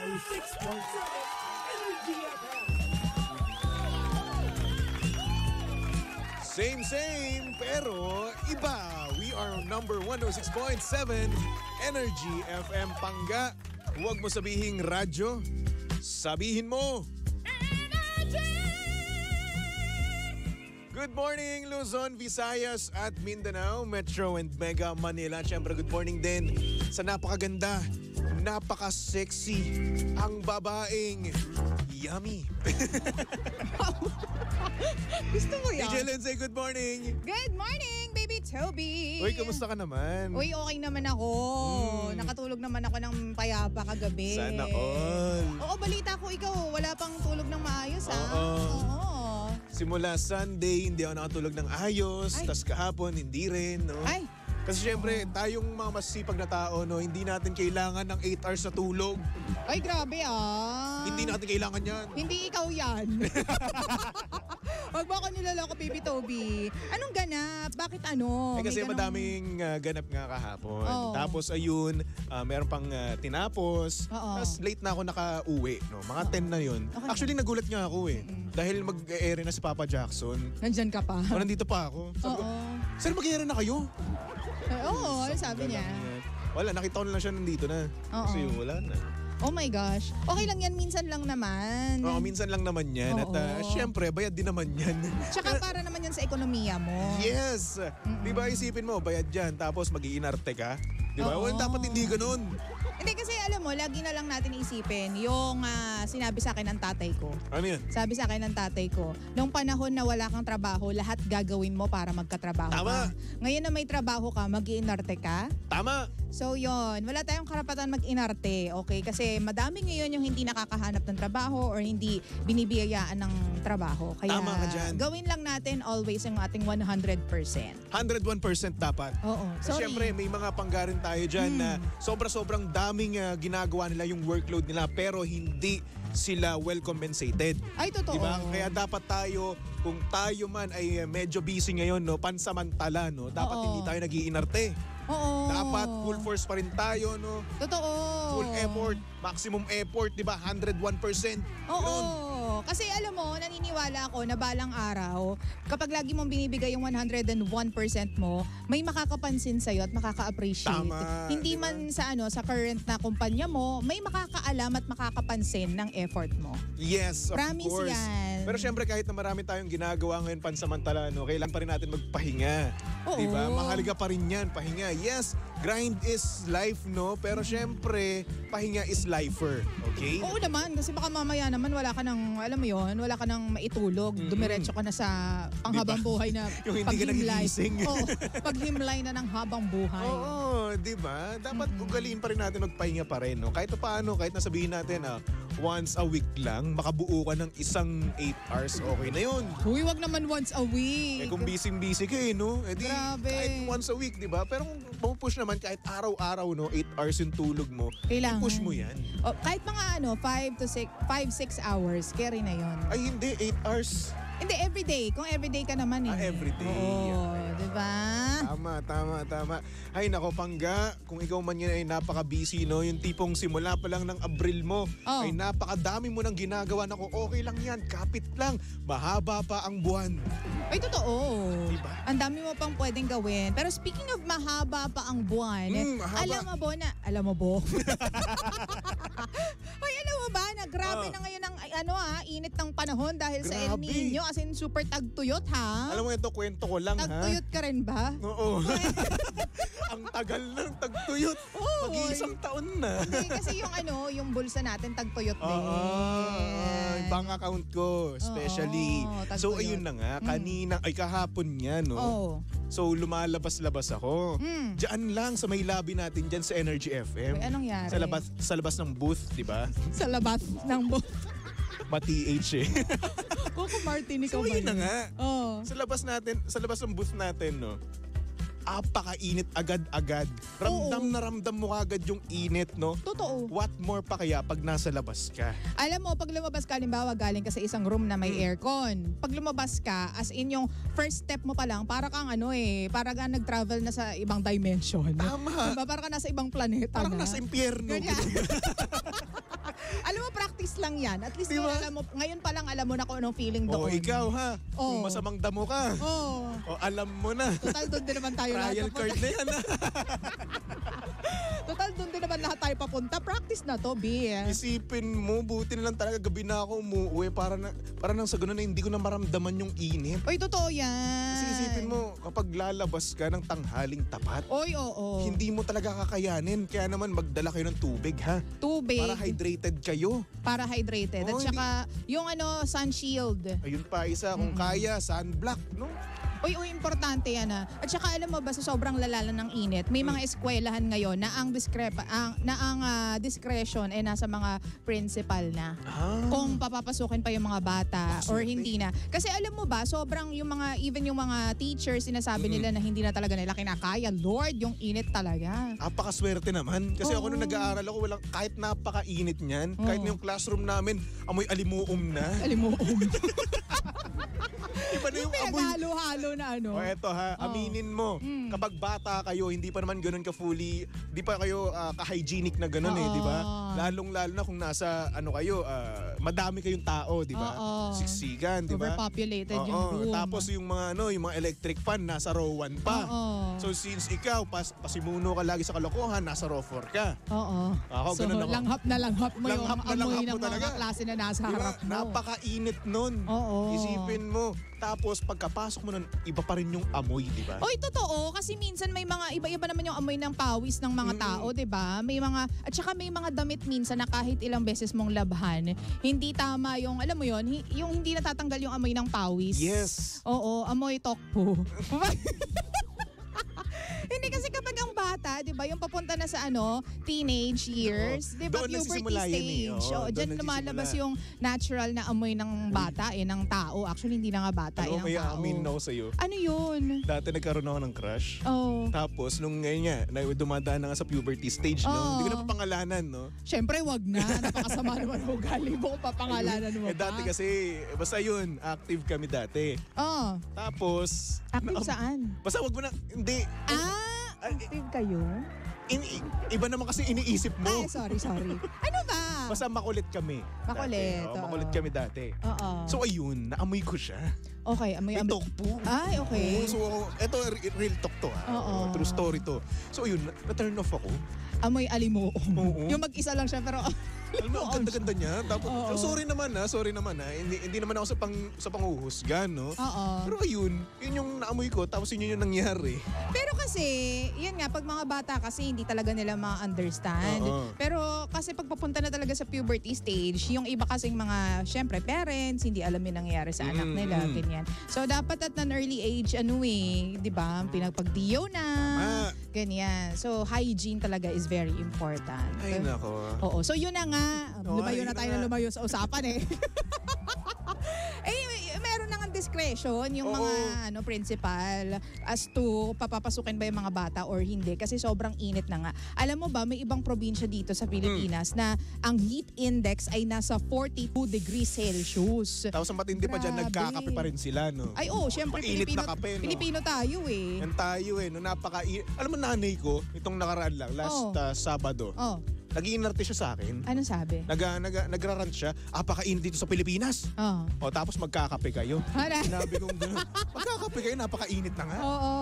106.7 Energy FM. Same, pero iba. We are number 106.7 Energy FM Pangga. Huwag mo sabihing radyo, sabihin mo. Good morning, Luzon, Visayas at Mindanao, Metro and Mega Manila. Siyempre, good morning din sa napakaganda, napaka-sexy, ang babaeng yummy. Gusto mo yan? DJ Lindsay, good morning. Good morning, baby Toby. Uy, kamusta ka naman? Uy, okay naman ako. Nakatulog naman ako ng payapa kagabi. Sana all. Oo, balita ko ikaw. Wala pang tulog ng maayos, ha? Oo. Simula Sunday, hindi ako nakatulog ng ayos. Tas kahapon, hindi rin, no? Ay. Kasi syempre, tayong mga masisipag na tao, no, hindi natin kailangan ng 8 hours na tulog. Ay, grabe Hindi natin kailangan yan. Hindi ikaw yan. Huwag mo ako niloloko, baby Toby. Anong ganap? Bakit ano? Kasi May ganong- madaming ganap nga kahapon. Oo. Tapos ayun, meron pang tinapos. Oo. Tapos late na ako nakauwi. No? Mga 10 na yun. Okay. Actually, nagulat nga ako eh. Dahil mag-e-air na si Papa Jackson. Nandyan ka pa. O, nandito pa ako. Sabi ko, Oo. sir, mag-e-air na kayo? Oo, ano sabi niya? Wala, nakita ko na lang siya nandito na. Oo. Kasi wala na. Oh my gosh. Okay lang yan, minsan lang naman. Oo, minsan lang naman yan. At Oo. syempre, bayad din naman yan. Tsaka para naman yan sa ekonomiya mo. Yes! Di ba isipin mo, bayad yan, tapos mag-iinarte ka? Di ba? Oo. Well, dapat hindi ganun. Hindi kasi alam mo, lagi na lang natin isipin yung sinabi sa akin ng tatay ko. Ano yan? Sabi sa akin ng tatay ko, nung panahon na wala kang trabaho, lahat gagawin mo para magkatrabaho Tama. ka. Ngayon na may trabaho ka, mag-iinarte ka. Tama! So yon, wala tayong karapatan mag-inarte, okay? Kasi madami ngayon yung hindi nakakahanap ng trabaho or hindi binibiyayaan ng trabaho. Kaya Tama ka dyan. gawin lang natin always yung ating 100%. 101% dapat. Oo, Kasi sorry. syempre, may mga panggarin tayo dyan na sobra-sobrang daming ginagawa nila yung workload nila pero hindi sila well compensated. Ay, totoo. Diba? Kaya dapat tayo, kung tayo man ay medyo busy ngayon, no, pansamantala, no, dapat Oo. hindi tayo nag-iinarte. Oo. Dapat full force pa rin tayo, no? Totoo. Full effort, maximum effort, di ba? 101%. Oo. Yun. Kasi alam mo, naniniwala ako na balang araw, kapag lagi mong binibigay yung 101% mo, may makakapansin sa'yo at makaka-appreciate. Tama, Hindi diba? man sa current na kumpanya mo, may makakaalam at makakapansin ng effort mo. Yes, of Promise course. yan. Pero syempre kahit na marami tayong ginagawa ngayon pansamantala, no, kailangan pa rin natin magpahinga. Oo. Diba? Mahalaga pa rin yan, pahinga. Yes, grind is life, no? Pero syempre, pahinga is lifer. Okay? Oo naman, kasi baka mamaya naman wala ka ng, alam mo yon, wala ka ng maitulog. Dumiretso ka na sa panghabang Diba? buhay na Yung hindi ka paghimlay. nagigising. Oo, paghimlay na ng habang buhay. Oo, di ba? Dapat ugaliin pa rin natin magpahinga pa rin, no? Kahit paano, kahit nasabihin natin, once a week lang, makabuo ka ng isang 8 hours, okay na yun. Uy, wag naman once a week. Kung busy ka no? Eh di, Grabe. kahit once a week, di ba? Pero kung pupush naman kahit araw-araw, no? 8 hours yung tulog mo, Kailangan. i-push mo yan. O, kahit mga 5-6 hours, carry na yon. Ay, hindi. 8 hours. Hindi, everyday. Kung everyday ka naman eh. Everyday. Oo, di ba? Tama. Ay, nako, Pangga. Kung ikaw man yan ay napaka-busy, no? Yung tipong simula pa lang ng Abril mo, Oh. ay napakadami mo nang ginagawa. Nako, okay lang yan. Kapit lang. Mahaba pa ang buwan. Ay, totoo. Diba? Ang dami mo pang pwedeng gawin. Pero speaking of mahaba pa ang buwan, mahaba. alam mo bo? Ay, alam mo ba na grabe Oh. na ngayon ang init ng panahon dahil sa El Grabe. Nino, as in super tagtuyot, ha? Alam mo, ito kwento ko lang, ha? Tagtuyot ka rin ba? Oo. Ang tagal ng tagtuyot. Oo. Mag-iisang taon na. Hindi, kasi yung bulsa natin tagtuyot din. Oo. Yung bank account ko, especially. Oo, tagtuyot. So, ayun na nga. Kahapon nga, no? Oo. So, lumalabas-labas ako. Mm. Diyan lang sa may lobby natin, diyan sa Energy FM. Uy, anong yari? Sa labas ng booth, di ba? Sa labas ng Ma-TH eh. Coco Martin, ikaw so, ba yun na nga. Oo. Sa labas ng booth natin, no? Apaka-init agad-agad. Ramdam na ramdam mo agad yung init, no? Totoo. What more pa kaya pag nasa labas ka? Alam mo, pag lumabas ka, halimbawa galing ka sa isang room na may aircon. Pag lumabas ka, as in yung first step mo pa lang, para kang para kang nag-travel na sa ibang dimension. Tama. Diba? Para kang nasa ibang planeta Parang na. nasa impyerno. Ganyan. lang yan. At least Di ba? alam mo, ngayon pa lang alam mo na kung anong feeling O doon. ikaw ha, kung Oo. masamang damo ka, Oo. o alam mo na. Total doon din naman tayo lahat. Trial card na yan ha. Total doon din naman lahat tayo papunta. Practice na to, B. Isipin mo, buti na lang talaga gabi na ako umuwi para nang sa ganun na hindi ko na maramdaman yung init. Oy, totoo yan. Kasi isipin mo, kapag lalabas ka ng tanghaling tapat, Oy, oo. hindi mo talaga kakayanin. Kaya naman magdala kayo ng tubig ha. Tubig. Para hydrated kayo. Para hydrated. At Oo, saka, yung sun shield. Ayun pa isa, kung kaya, sunblock, no? Uy, importante yan ah. At saka alam mo ba sa sobrang lalala ng init, may mga eskwelahan ngayon na ang discretion ay nasa mga principal na. Kung papapasukin pa yung mga bata or swerte. hindi na. Kasi alam mo ba, sobrang yung mga, even yung mga teachers, sinasabi nila na hindi na talaga nila kinakaya. Lord, yung init talaga. Napakaswerte naman. Kasi ako Oo. nung nag-aaral ako, kahit napakainit niyan, kahit Oo. yung classroom namin, amoy alimuom na. Alam mo, Iba na yung amoy. halo na ano. O eto ha, aminin mo, kapag bata kayo, hindi pa naman ganun ka-fully, hindi pa kayo ka-hygienic na ganun Oo. di ba? Lalong-lalo na kung nasa, kayo, madami kayong tao, di ba? Oo. Siksikan, di ba? Overpopulated yung Oo. room. Tapos yung mga electric fan, nasa row 1 pa. Oo. So since ikaw, pasimuno ka lagi sa kalokohan, nasa row 4 ka. Oo. Ako, So, ganun ako. langhap na langhap mo Langhap na yung langhap amoy mo ng talaga. mga klase na nasa Di ba? harap mo. Napakainit nun. Oo. Isipin mo. Tapos pagkapasok mo nun, iba pa rin yung amoy, di ba? Oy, totoo. Kasi minsan may mga iba-iba naman yung amoy ng pawis ng mga tao, di ba? May mga, at saka may mga damit minsan na kahit ilang beses mong labhan, hindi tama yung, alam mo yon, yung hindi natatanggal yung amoy ng pawis. Yes. Oo, amoy tokpo. Hindi kasi kapag ang bata, 'di ba, yung papunta na sa teenage years, 'di ba, Doon puberty nagsisimula yan eh. stage. Oo, Oo, doon diyan nagsisimula. lumalabas yung natural na amoy ng bata ng tao. Actually hindi na nga bata Ano, ng may tao. amin ako sa'yo. Ano 'yun? Dati nagkaroon ako ng crush. Oh. Tapos nung ngayon nga, dumadaan na nga sa puberty stage, no? Oo. Hindi ko na papangalanan, no? Syempre wag na. Napakasama naman ng ugali mo kung papangalanan mo Eh dati pa. kasi, basta yun, active kami dati. Oh, Tapos, active saan? basta wag mo na, hindi. Active kayo? Iba naman kasi iniisip mo. Ay, sorry. Ano ba? Basta makulit kami. Makulit, Dati. Oo, oo. makulit kami dati. Oo. So ayun, naamoy ko siya. Okay, amoy. May tokpo. Ay, okay. Oo, so eto real talk to Oo. True story to. So ayun, na-turn off ako. Amoy alimo. Oo. Yung mag-isa lang siya pero Alam mo, ang ganda-ganda niya. Tapos, Oo. sorry naman ha. Hindi naman ako sa panghuhusga, no? Oo. Pero ayun, yun yung naamoy ko, tapos yun yung nangyari. Pero kasi, yun nga, pag mga bata kasi hindi talaga nila ma-understand. Oo. Pero kasi pag papunta na talaga sa puberty stage, yung iba kasing mga, syempre, parents, hindi alam yung nangyayari sa anak nila, ganyan. So, dapat at an early age, di ba, pinagpag-dio na, Tama. ganyan. So, hygiene talaga is very important. Ay, nako. Oo. So, yun na nga. Oo, Lumayo ayun na na tayo nga. na lumayo sa usapan eh. Meron na nga discretion yung Oo. mga principal as to papapasukin ba yung mga bata or hindi kasi sobrang init na nga. Alam mo ba, may ibang probinsya dito sa Pilipinas na ang heat index ay nasa 42 degrees Celsius. Tapos ang matindi pa dyan, Grabe. nagkakape pa rin sila, no? Ay syempre Mainit Pilipino, na kape, no? Pilipino tayo eh. Yan tayo no? Alam mo, nanay ko, itong nakaraan lang, last Sabado, Oh, nag-iinarte siya sa akin. anong sabi? Nagrarant siya, apakainit dito sa Pilipinas. Oh. O tapos magkakape kayo. Hala. Sinabi kong gano'n, magkakape kayo, napakainit na nga. Oo.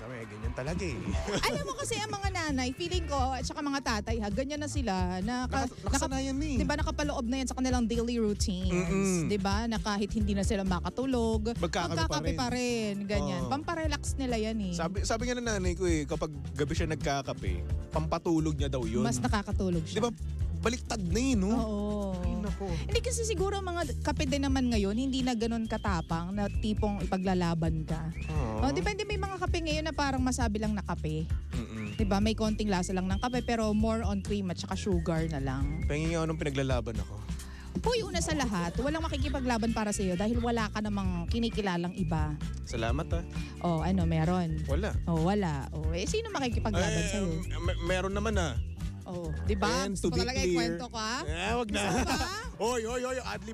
Kami, ganyan talaga eh. Alam mo kasi ang mga nanay, feeling ko, at saka mga tatay, ganyan na sila. Nakasanayan na eh. Diba nakapaloob na yan sa kanilang daily routines. Diba? Na kahit hindi na sila makatulog, Magkakape pa rin. Ganyan. Oo. Pamparelax nila yan eh. Sabi nga ng nanay ko eh, kapag gabi siya nagkakape, pampatulog niya daw yun. Mas nakakatulog Di siya. ba, baliktad na eh, no? Oo. Ay, nako. Hindi kasi siguro mga kape din naman ngayon, hindi na ganun katapang na tipong ipaglalaban ka. Oo. Depende, may mga kape ngayon na parang masabi lang na kape. Mm-mm. Diba? May konting lasa lang ng kape pero more on cream at saka sugar na lang. Pengin nga nung pinaglalaban ako. Hoy, una sa lahat, walang makikipaglaban para sa'yo dahil wala ka namang kinikilalang iba. Salamat ah. Meron. Wala. Wala. Sino makikipaglaban sa'yo? Meron naman ah. Oh, di ba? And Gusto to mo be talaga clear, ikwento ko, ha? wag na. Gusto ba? Oy,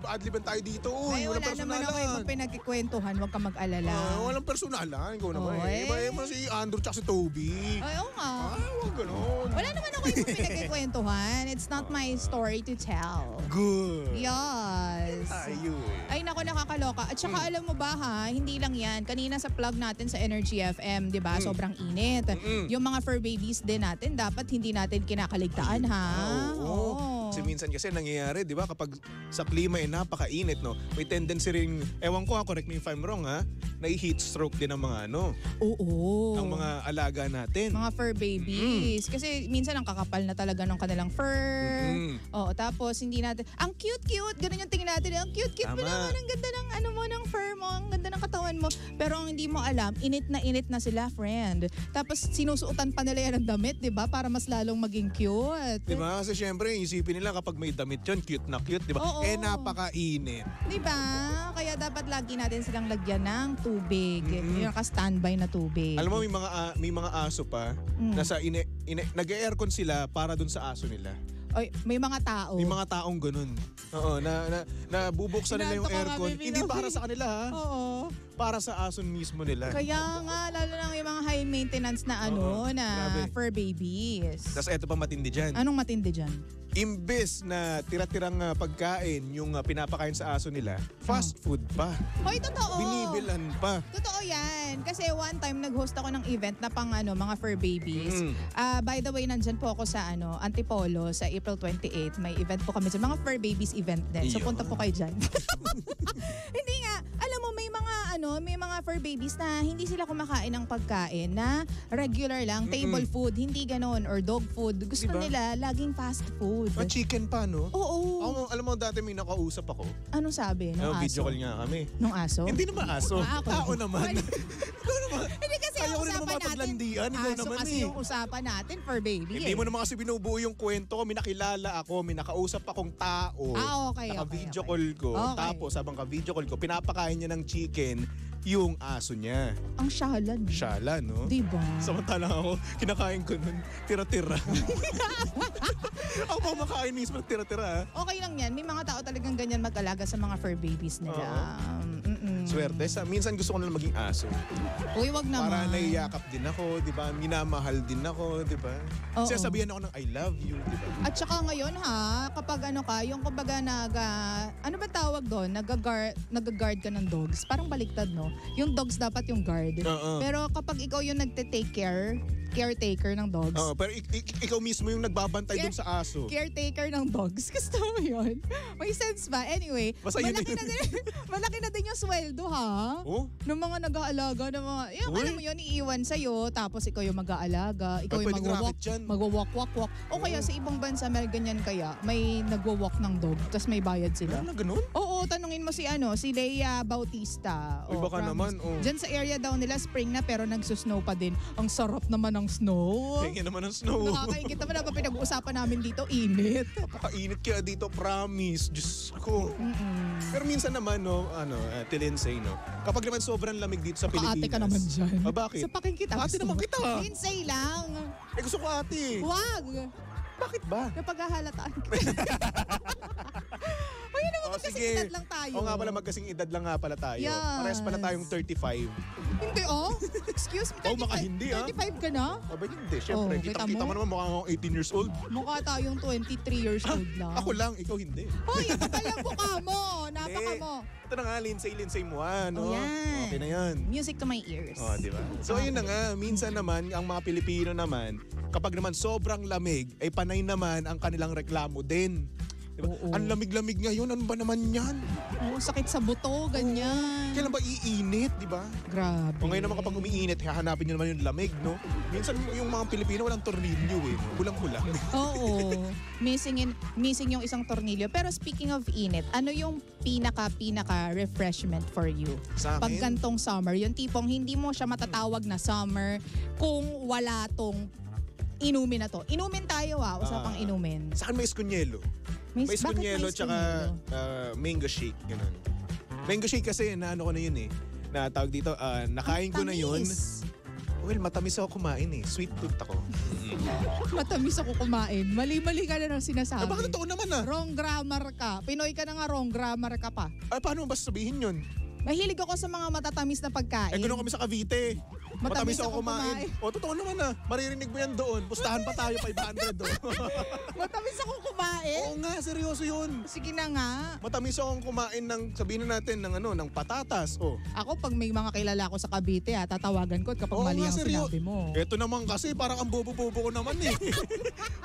adliban tayo dito. Uy, Ay, walang wala naman ako ibang personalan. pinagkikwentuhan. Huwag ka mag-alala. Walang personalan. Ikaw naman Oh, eh. eh. Iba si Andrew tsaka si Toby. Ay, oo nga. Wag ganun. Wala naman ako ibang pinagkikwentuhan. It's not my story to tell. Good. Yes. Tayo eh. Ay, nako, nakakaloka. At saka alam mo ba ha, hindi lang yan. Kanina sa plug natin sa Energy FM, di ba? Sobrang init. Yung mga fur babies din natin, dapat hindi natin kinakaligtaan ha. Oo. Kasi minsan kasi nangyayari, di ba, kapag sa klima ay napakainit, no, may tendency rin, ewan ko ha, correct me if I'm wrong ha, nai-heat stroke din ang mga Oo. ang mga alaga natin. Mga fur babies. Kasi minsan ang kakapal na talaga ng kanilang fur. Oo, tapos hindi natin, ang cute-cute, ganun yung tingin natin. Ang cute-cute mo Tama. naman, ang ganda ng ng fur mo, ang ganda ng katawan mo. Pero ang hindi mo alam, init na sila, friend. Tapos sinusuotan pa nila yan ng damit, di ba? Para mas lalong maging cute. Di ba? Kasi syempre, isipin nila kapag may damit yun, cute na cute, di ba? Oo. Napakainit. Di ba? Kaya dapat lagi natin silang lagyan ng tubig. Yung naka-standby na tubig. Alam mo, may mga aso pa, nasa nag-aircon sila para dun sa aso nila. Ay, may mga tao. May mga taong ganun. Oo, na bubuksan nila yung Inaantok ka aircon. nga, baby, Hindi no? para sa kanila ha. Oo. Para sa aso mismo nila. Kaya nga, lalo na yung mga high maintenance na grabe. fur babies. Tapos eto pa matindi dyan. Anong matindi dyan? Imbes na tira-tirang pagkain yung pinapakain sa aso nila, fast food pa. Hoy, totoo. Binibilan pa. Totoo yan. Kasi one time nag-host ako ng event na pang mga fur babies. By the way, nandyan po ako sa Antipolo sa April 28. May event po kami dyan. Mga fur babies event din. So Iyon. punta po kayo dyan. Hindi nga. Alam mo, may mga fur babies na hindi sila kumakain ng pagkain na regular lang, table food, hindi ganon, or dog food. Gusto Diba? nila laging fast food. Chicken pa, no? Oo. Alam mo, dati may nakausap ako. Anong sabi nung aso? Video call nga kami. Nung aso? Hindi naman aso. Ah, ako. Tao naman. Ikaw naman. Hindi kasi Ayaw ang ko rin naman usapan natin. mapaglandian. Ikaw Aso naman kasi eh. yung usapan natin for baby. Hindi mo naman kasi binubuo yung kwento ko. May nakilala ako, may nakausap akong tao. Okay. Naka-video call ko. Okay. Tapos habang ka-video call ko, pinapakain niya ng chicken yung aso niya. Ang syalan. Shala, no? Diba? Samantalang ako, kinakain ko nun, tira-tira. Ako pa makain mismo ng tira-tira. Okay lang yan. May mga tao talagang ganyan mag-alaga sa mga fur babies nila. Swerte. Minsan gusto ko na lang maging aso. Uy, wag naman. Para naiyakap din ako, di ba? Minamahal din ako, di ba? Oo. Sasabihan ako ng I love you, di ba? At saka ngayon kapag yung kumbaga ano ba tawag doon? Nag-guard ka ng dogs. Parang baliktad, no? Yung dogs dapat yung guard. Oo. Pero kapag ikaw yung caretaker ng dogs. Oo, pero ikaw mismo yung nagbabantay dun sa aso. Caretaker ng dogs. Gusto mo yun? May sense ba? Anyway, Basta yun malaki na din yung sweldo, ha? Oh? Ng mga nag-aalaga, ng mga, yung Uy. alam mo yun, iiwan sa'yo, tapos ikaw yung mag-aalaga, ikaw Ay, yung pwedeng racket dyan. magwawalk. O kaya sa ibang bansa, may ganyan kaya, may nagwawalk ng dog, tapos may bayad sila. Ano na ganun? Oo, tanungin mo si Leia Bautista. Uy, baka promise. naman, Diyan sa area daw nila, spring na, pero nagsusnow pa din. Ang sarap naman ng snow. Tingin naman ng snow. Nakakaingit naman na pinag-uusapan namin dito, init. Napakainit kaya dito, promise. Diyos ko. Pero minsan naman, no, Lindsay, no, kapag naman sobrang lamig dito sa Pilipinas. Ate ka naman dyan. Bakit? Sa paking kita. Ate gusto naman mo? kita. Lindsay lang. Gusto ko ate. Wag. Bakit ba? Kapag hahalataan kita. Ayun naman, magkasing edad lang tayo. Oo nga pala, magkasing edad lang nga pala tayo. Yes. Parehas pala tayong 35. Hindi, Excuse me, 35, baka hindi, 35 ka na? O ba hindi? Siyempre, kita kita mo mo? naman mukha akong 18 years old. Mukha tayong 23 years old lang. Ako lang, ikaw hindi. Hoy, ito pala ang mukha mo. Napaka mo. Ito na nga, Lindsay mo no? Oh, yan. Okay na yan. Music to my ears. Oh, di ba? So, ayun na nga. Minsan naman, ang mga Pilipino naman, kapag naman sobrang lamig, ay panay naman ang kanilang reklamo din. Diba? Oo. Ang lamig-lamig ngayon, ano ba naman yan? Oh, sakit sa buto, ganyan. Kailan ba iinit, di ba? Grabe. O ngayon naman kapag umiinit, hahanapin nyo naman yung lamig, no? Minsan yung mga Pilipino walang tornilyo eh. Kulang-kulang. Oo. Missing yung isang tornilyo. Pero speaking of init, ano yung pinaka refreshment for you? Sa akin? Pag gantong summer, yung tipong hindi mo siya matatawag na summer kung wala tong inumin na to. Inumin tayo usapang inumin. Sa akin may eskunyelo. May Bakit eskunyelo tsaka eskunyelo? mango shake, ganun. Mango shake kasi naano ko na yun eh. Na tawag dito, nakain ko na yun. Tamis. Well, matamis ako kumain eh. Sweet tooth ako. Matamis ako kumain. Mali-mali ka na ng sinasabi. Baka totoo naman ah. Wrong grammar ka. Pinoy ka na nga, wrong grammar ka pa. Ay, paano mo ba sasabihin yun? Mahilig ako sa mga matatamis na pagkain. Ganoon kami sa Cavite. Matamis ako ako kumain. O, totoo naman ah. Maririnig mo yan doon. Pustahan pa tayo, 500 doon. Matamis ako kumain? Oo nga, seryoso yun. Sige na nga. Matamis akong kumain ng, sabihin na natin, ng patatas. Oh. Ako, pag may mga kilala ko sa Cavite, tatawagan ko kapag Oo mali nga, ang sinabi mo. Ito naman kasi, parang ang bobo-bobo ko naman eh.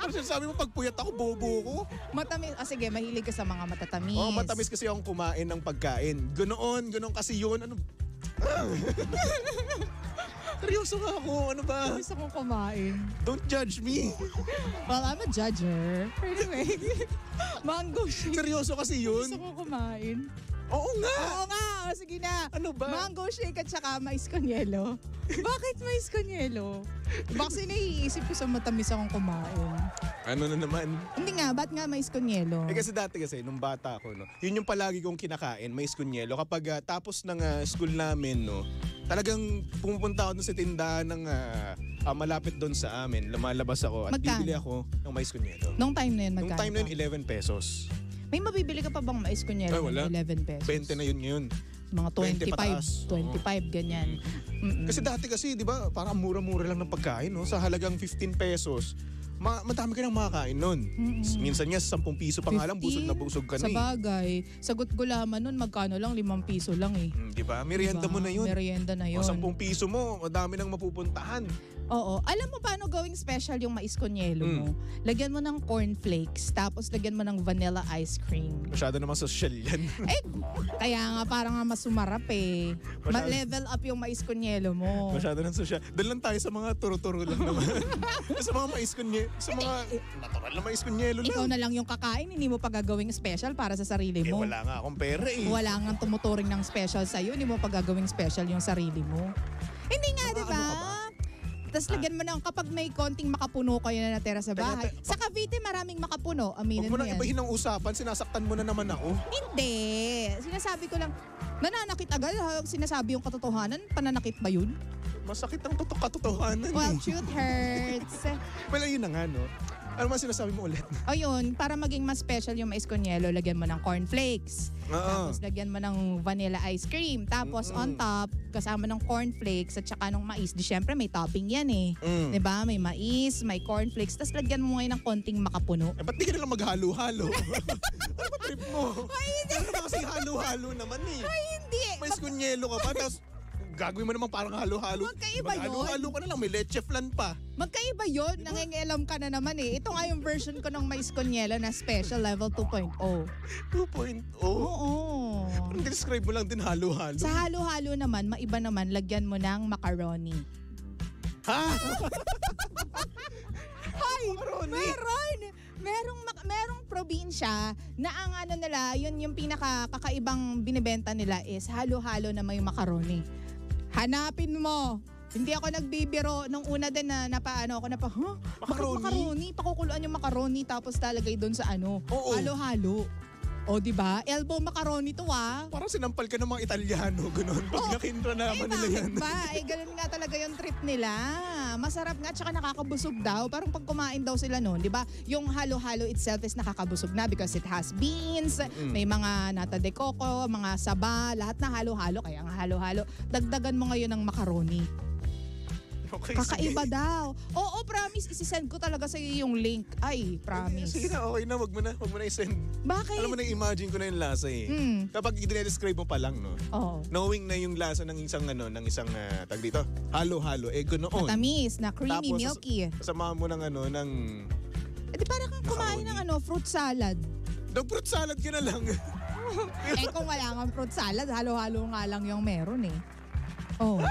Ano sinasabi mo, pag puyat ako, bobo ko? Matamis. Sige, mahilig ka sa mga matatamis. Oo, matamis kasi akong kumain ng pagkain. Ganoon kasi yun. Ano? Seryoso nga ako, ano ba? Matamis akong kumain. Don't judge me. Well, I'm a judger. Anyway, mango shake. Seryoso kasi yun. Gusto ko kumain. Oo nga. Oo nga, o sige na. Ano ba? Mango shake at saka mais con yelo. Bakit mais con yelo? Bakit naiisip ko sa matamis akong kumain? Ano na naman? Hindi nga, ba't nga mais con yelo? Kasi dati nung bata ako, no, yun yung palagi kong kinakain, mais con yelo. Kapag tapos ng school namin, no, talagang pumupunta ako dun sa tindahan ng malapit doon sa amin. Lumalabas ako at Magkano? bibili ako ng mais con yelo. Nung time na yun, magkano? Nung time na yun, 11 pesos. May mabibili ka pa bang mais con yelo? Ay, wala. 11 pesos. 20 na yun ngayon. Mga 20 pataas. 25 ganyan. Mm-mm. Kasi dati kasi, di ba, parang mura-mura lang ng pagkain, no? Sa halagang 15 pesos, madami ka nang makakain nun. Minsan nga, 10 piso pa nga lang, busog na busog ka na Sa bagay. Sagot gulaman nun, magkano lang? 5 piso lang eh. Di ba? Merienda Diba? mo na yun. Merienda na yun. O, 10 piso mo, madami nang mapupuntahan. Oo. Alam mo paano gawing special yung mais con yelo mo? Lagyan mo ng cornflakes, tapos lagyan mo ng vanilla ice cream. Masyado naman social yan. Eh, kaya nga parang nga mas sumarap eh. Ma-level up yung mais con yelo mo. Masyado nang social. Doon lang tayo sa mga turo-turo lang naman. Sa mga mais con yelo, sa mga natural na mais con yelo lang. Ikaw na lang yung kakain, hindi mo pa gagawing special para sa sarili Eh, mo. wala nga akong pera eh. Wala nga tumuturing ng special sa'yo, hindi mo pa gagawing special yung sarili mo. Hindi nga, di ba? Ano ka ba? Tapos lagyan mo ng kapag may konting makapuno kayo na natira sa bahay. Sa Cavite maraming makapuno, aminin Huwag mo mo nang yan. ibahin ang usapan, sinasaktan mo na naman ako. Hindi. Sinasabi ko lang, nananakit agad. Sinasabi yung katotohanan, pananakit ba yun? Masakit ang katotohanan Well, eh. truth hurts. Well, ayun na nga, no? Ano man sinasabi mo ulit? O yun, para maging mas special yung mais con yelo, lagyan mo ng cornflakes. Oo. Tapos lagyan mo ng vanilla ice cream. Tapos on top, kasama ng cornflakes at saka ng mais. Di syempre may topping yan eh. Mm. 'Di ba? May mais, may cornflakes. Tapos lagyan mo ngayon ng konting makapuno. Eh, ba't di ka na lang maghalo-halo? Ano ba trip mo? Ano naman kasi halo-halo naman eh. Hindi. May skunyelo ka pa, tapos gagawin mo naman parang halo-halo. Magkaiba yun. Halo-halo ka na lang, may leche flan pa. Magkaiba yun. Nangingialam ka na naman eh. Ito nga yung version ko ng mais con yelo na special level 2.0. 2.0. Oo. Parang describe mo lang din halo-halo. Sa halo-halo naman, maiba naman, lagyan mo ng macaroni. Ha? Ay, Macaroni? merong probinsya na ang ano nila, yun yung pinaka-kakaibang binibenta nila is halo-halo na may macaroni. Hanapin mo. Hindi ako nagbibiro. Nung una din na napaano ako na pa, huh? Bakit Macaroni? macaroni? Pakukuluan yung macaroni tapos talagay doon sa ano, Oo. halo-halo. O, di ba? Elbow macaroni to ah. Parang sinampal ka ng mga Italiano, gano'n. Pag nakintra naman nila yan. Bakit ba? Ganun nga talaga yung trip nila. Masarap nga, tsaka nakakabusog daw. Parang pag kumain daw sila noon, di ba? Yung halo-halo itself is nakakabusog na because it has beans, may mga nata de coco, mga saba, lahat na halo-halo. Kaya ang halo-halo, dagdagan mo ngayon ng macaroni. Okay, Kakaiba sige. daw. Oo, promise, isisend ko talaga sa iyo yung link. Ay, promise. Sige na, okay na. Wag mo na i-send. Bakit? Alam mo na, imagine ko na yung lasa eh. Kapag i-describe mo pa lang, no? Oo. Knowing na yung lasa ng isang tag dito, halo-halo, ganoon. Matamis na creamy, Tapos, milky. Kasama mo ng ng Di parang kang kumain ng fruit salad. fruit salad ka na lang. Kung wala kang fruit salad, halo-halo nga lang yung meron eh. Oh.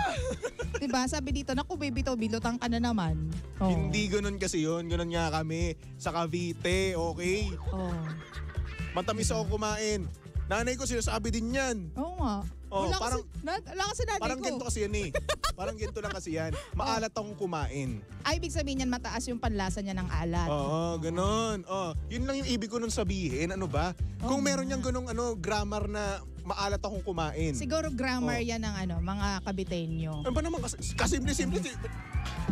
Diba? Sabi dito, naku baby to, bilutang ka na naman. Oh. Hindi ganun kasi yun. Ganun nga kami sa Cavite, okay? Oh. Matamis ako kumain. Nanay ko sinasabi din yan. Oo nga. Oh, wala parang- kasi nanay Parang ko. ganito kasi yan eh. Parang ganito lang kasi yan. Maalat akong kumain. Ay, ibig sabihin yan, mataas yung panlasa niya ng alat. Oo, ganun. Oh, yun lang yung ibig ko nun sabihin. Ano ba? Kung meron niyang ganung grammar na maalat akong kumain. Siguro grammar Oh. yan ng mga Kabiteño. Ano ba naman kasi simple-simple.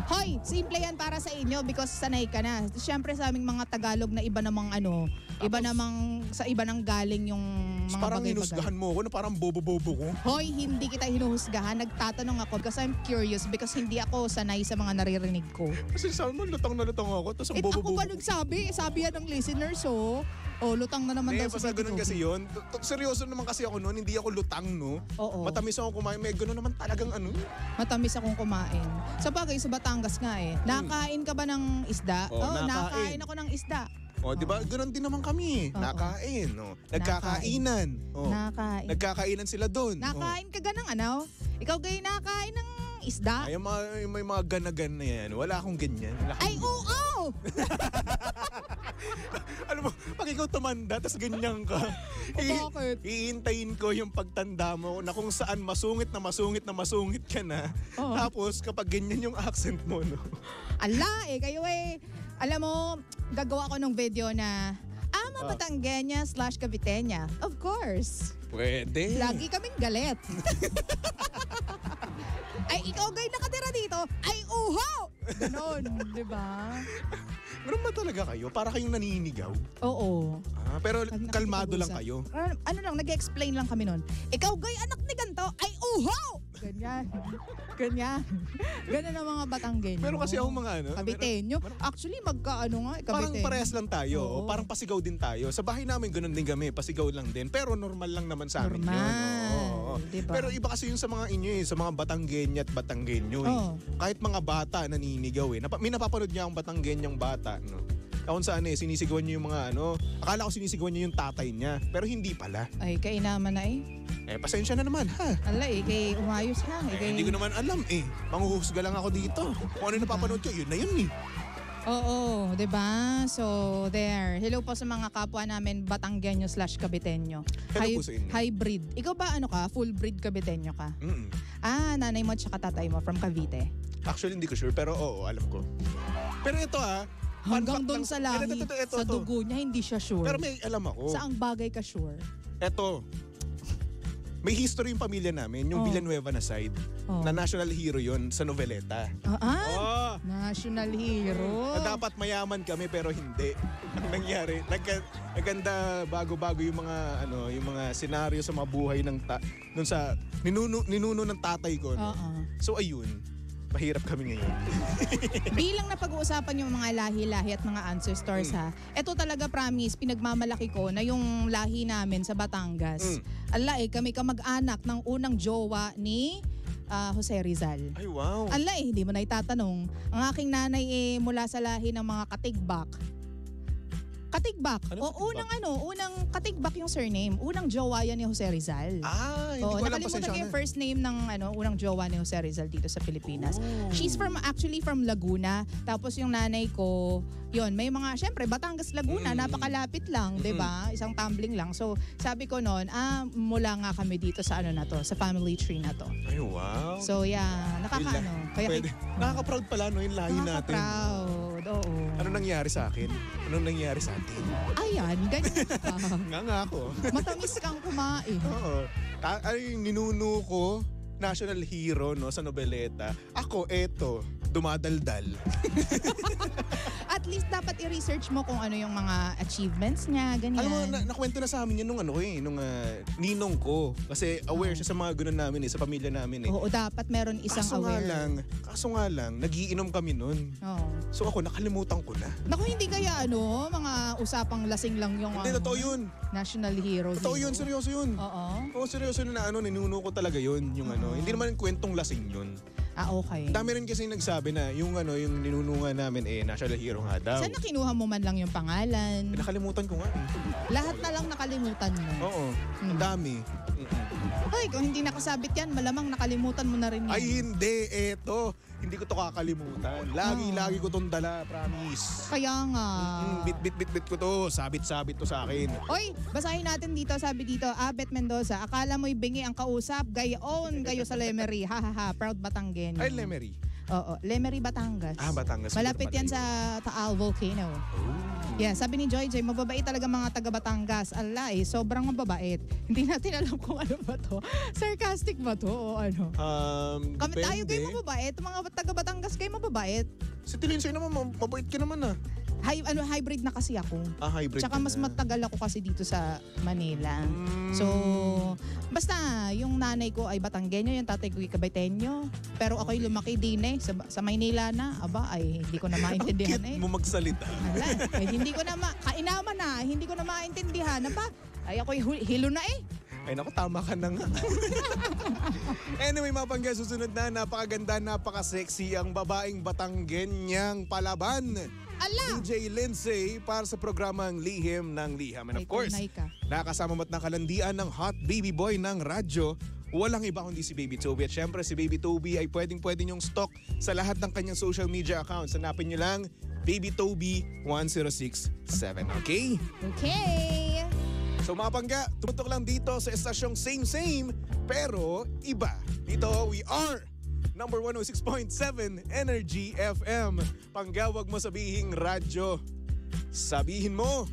Hoy, simple yan para sa inyo because sanay ka na. Siyempre sa aming mga Tagalog na iba namang iba namang sa iba nang galing yung mga Parang bagay-bagay. hinusgahan mo ako na parang bobo-bobo ko. Hoy, hindi kita hinuhusgahan. Nagtatanong ako because I'm curious because hindi ako sanay sa mga naririnig ko. Kasi sabi mo, lutang na lutang ako. Tapos ang Ako bobo-bobo ba ko. nagsabi? Sabi yan ng listeners, oh. Oh, lutang na naman daw Basta ganun kasi yun. Seryoso naman kasi ako noon, hindi ako lutang, no? Oo. Matamis ako kumain, may ganun naman talagang Matamis akong kumain. Sa bagay, sa Batangas nga eh. Nakain ka ba ng isda? Oo, Oo, nakain. nakain ako ng isda. O, di ba? Ganun din naman kami. Oo. Nakain, no? Nagkakainan. O, Nakain. nagkakainan sila doon. Nakain ka ganang ano? Ikaw kayo nakain ng isda? Ay, may mga ganagan na yan. Wala akong ganyan. Ay, oo! Alam mo, pag ikaw tumanda, tas ganyan ka, Bakit? iintayin ko yung pagtanda mo na kung saan masungit ka na. Oo. Tapos, kapag ganyan yung accent mo, no? Ala eh, kayo eh. Alam mo, gagawa ko ng video na ama Batangueña / Caviteña. Of course. Pwede. Lagi kaming galit. Ay, ikaw gay nakatira dito. Ay, uho! Ganon, di ba? Meron ba talaga kayo? Para kayong naninigaw? Oo. Pero Pag kalmado lang nakikipag-usap. kayo. Ano lang, nag-explain lang kami nun. Ikaw gay anak ni ganto. Ay, uho! Ganyan. Ganyan. Ganon ang mga Batanggenyo. Pero kasi ako mga Caviteño. Actually, magkaano nga, parang Caviteño. parehas lang tayo. Oo. Parang pasigaw din tayo. Sa bahay namin, ganun din kami. Pasigaw lang din. Pero normal lang naman sa amin yun. Normal. Oo. Diba? Pero iba kasi yung sa mga inyo sa mga Batanggenya at Batanggenyo Oo. Kahit mga bata naninigaw May napapanood niya ang Batanggenyang bata, no? Kung saan sinisigawan niyo yung mga akala ko sinisigawan niyo yung tatay niya. Pero hindi pala. Ay, kainaman na eh. Pasensya na naman, ha? Ala eh, kay umayos ha. Hindi ko naman alam Manghuhusga lang ako dito. Kung ano napapanood ko, yun na yun Oo, 'di ba? So, there. Hello po sa mga kapwa namin Batanggenyo / Caviteño. Hello po sa inyo. Hybrid. Ikaw ba ano ka? Full breed Caviteño ka? Mm-mm. Nanay mo at saka tatay mo from Cavite. Actually, hindi ko sure. Pero oo, alam ko. Pero ito fun Hanggang fact doon lang. sa lahi, Ito. sa dugo niya, hindi siya sure. Pero may alam ako. Saang bagay ka sure? Eto. May history yung pamilya namin, yung Oh. Villanueva na side, Oh. na national hero yon sa noveleta. Oh, National hero. na dapat mayaman kami pero hindi. Ang nangyari, naganda bago-bago yung mga yung mga senaryo sa mga buhay ng dun sa ninuno ng tatay ko. No? Oo. So ayun, mahirap kami ngayon. Bilang napag-uusapan yung mga lahi-lahi at mga ancestors ha, eto talaga promise, pinagmamalaki ko na yung lahi namin sa Batangas. Kami kamag-anak ng unang jowa ni Jose Rizal. Ay wow. Hindi mo na itatanong. Ang aking nanay mula sa lahi ng mga Katigbak. Katigbak. Ano Katigbak? Unang Katigbak yung surname. Unang jowa yan ni Jose Rizal. Hindi ko alam, nakalimutan pasensya ko yung na. first name ng unang jowa ni Jose Rizal dito sa Pilipinas. Oh. She's actually from Laguna. Tapos yung nanay ko, may mga, syempre, Batangas, Laguna, napakalapit lang, 'di ba? Isang tumbling lang. So, sabi ko noon, mula nga kami dito sa sa family tree na to. Ay wow. So, nakakaano. Kaya Pwede. Nakaka-proud pala yung lahi natin. nakaka-proud. Oo. Ano nangyari sa akin? Ano nangyari sa atin? Ayan, ganyan ka. Nga ako. Matamis kang kumain. Oo. Ay, ninuno ko, national hero sa noveleta. Ako, dumadaldal. At least dapat i-research mo kung ano yung mga achievements niya, ganyan. Alam mo, nakwento na sa amin yan nung ninong ko. Kasi aware siya sa mga ganun namin sa pamilya namin Oo, dapat meron isang aware. Kaso nga lang, nagiinom kami nun. Oo. So ako, nakalimutan ko na. Naku, hindi kaya mga usapang lasing lang yung Hindi, totoo yun. national hero. Totoo yun, seryoso yun. Oo. Oo, seryoso na ninuno ko talaga yun. Yung hindi naman kwentong lasing yun. Okay. Dami rin kasi nagsabi na yung ninunungan namin national hero nga daw. Sana kinuha mo man lang yung pangalan. Nakalimutan ko nga. Lahat na lang nakalimutan mo. Oo, ang dami. Hoy, kung hindi nakasabit yan, malamang nakalimutan mo na rin yan. Ay hindi, hindi ko to kakalimutan. Lagi ko tong dala, promise. Kaya nga. Bit ko to, sabit to sa akin. Oy, basahin natin dito, sabi dito, Abet Mendoza, akala mo'y bingi ang kausap, gayon kayo sa Lemery. Ha ha ha, proud Batanggenyo. Ay, Lemery. Oo, Lemery, Batangas. Batangas. Malapit yan sa Taal Volcano. Yeah, sabi ni Joy Joy, mababait talaga mga taga Batangas. Alay, sobrang mababait. Hindi natin alam kung ano ba to. Sarcastic ba to o ano? Kami tayo Depende. kayo mababait. Mga taga Batangas kayo mababait. Si Tilinsoy naman, mabait ka naman ah. Hybrid na kasi ako. Hybrid Tsaka ka mas na. matagal ako kasi dito sa Manila. So, basta yung nanay ko ay Batanggenyo, yung tatay ko ay Caviteño. Pero ako'y lumaki din sa Maynila na. Aba, ay hindi ko na maintindihan Cute mo magsalita. Hala, ay hindi ko na kainaman na, hindi ko na maintindihan na pa. Ay ako'y hilo na Ay naku, tama ka na nga. Anyway, mga pangga, susunod na, napakaganda, napaka-sexy ang babaeng Batanggenyang palaban. Ala! DJ Lindsay para sa programang Lihim ng Liham. And of course, nakasama mo't nakalandian ng hot baby boy ng radyo. Walang iba kundi si Baby Toby. At syempre si Baby Toby ay pwedeng-pwede niyong stock sa lahat ng kanyang social media accounts. Hanapin niyo lang Baby Toby 1067. Okay? Okay! So mga pangga, tumutok lang dito sa estasyong same pero iba. Dito we are number 106.7 Energy FM. Pangga, wag mo sabihing radyo. Sabihin mo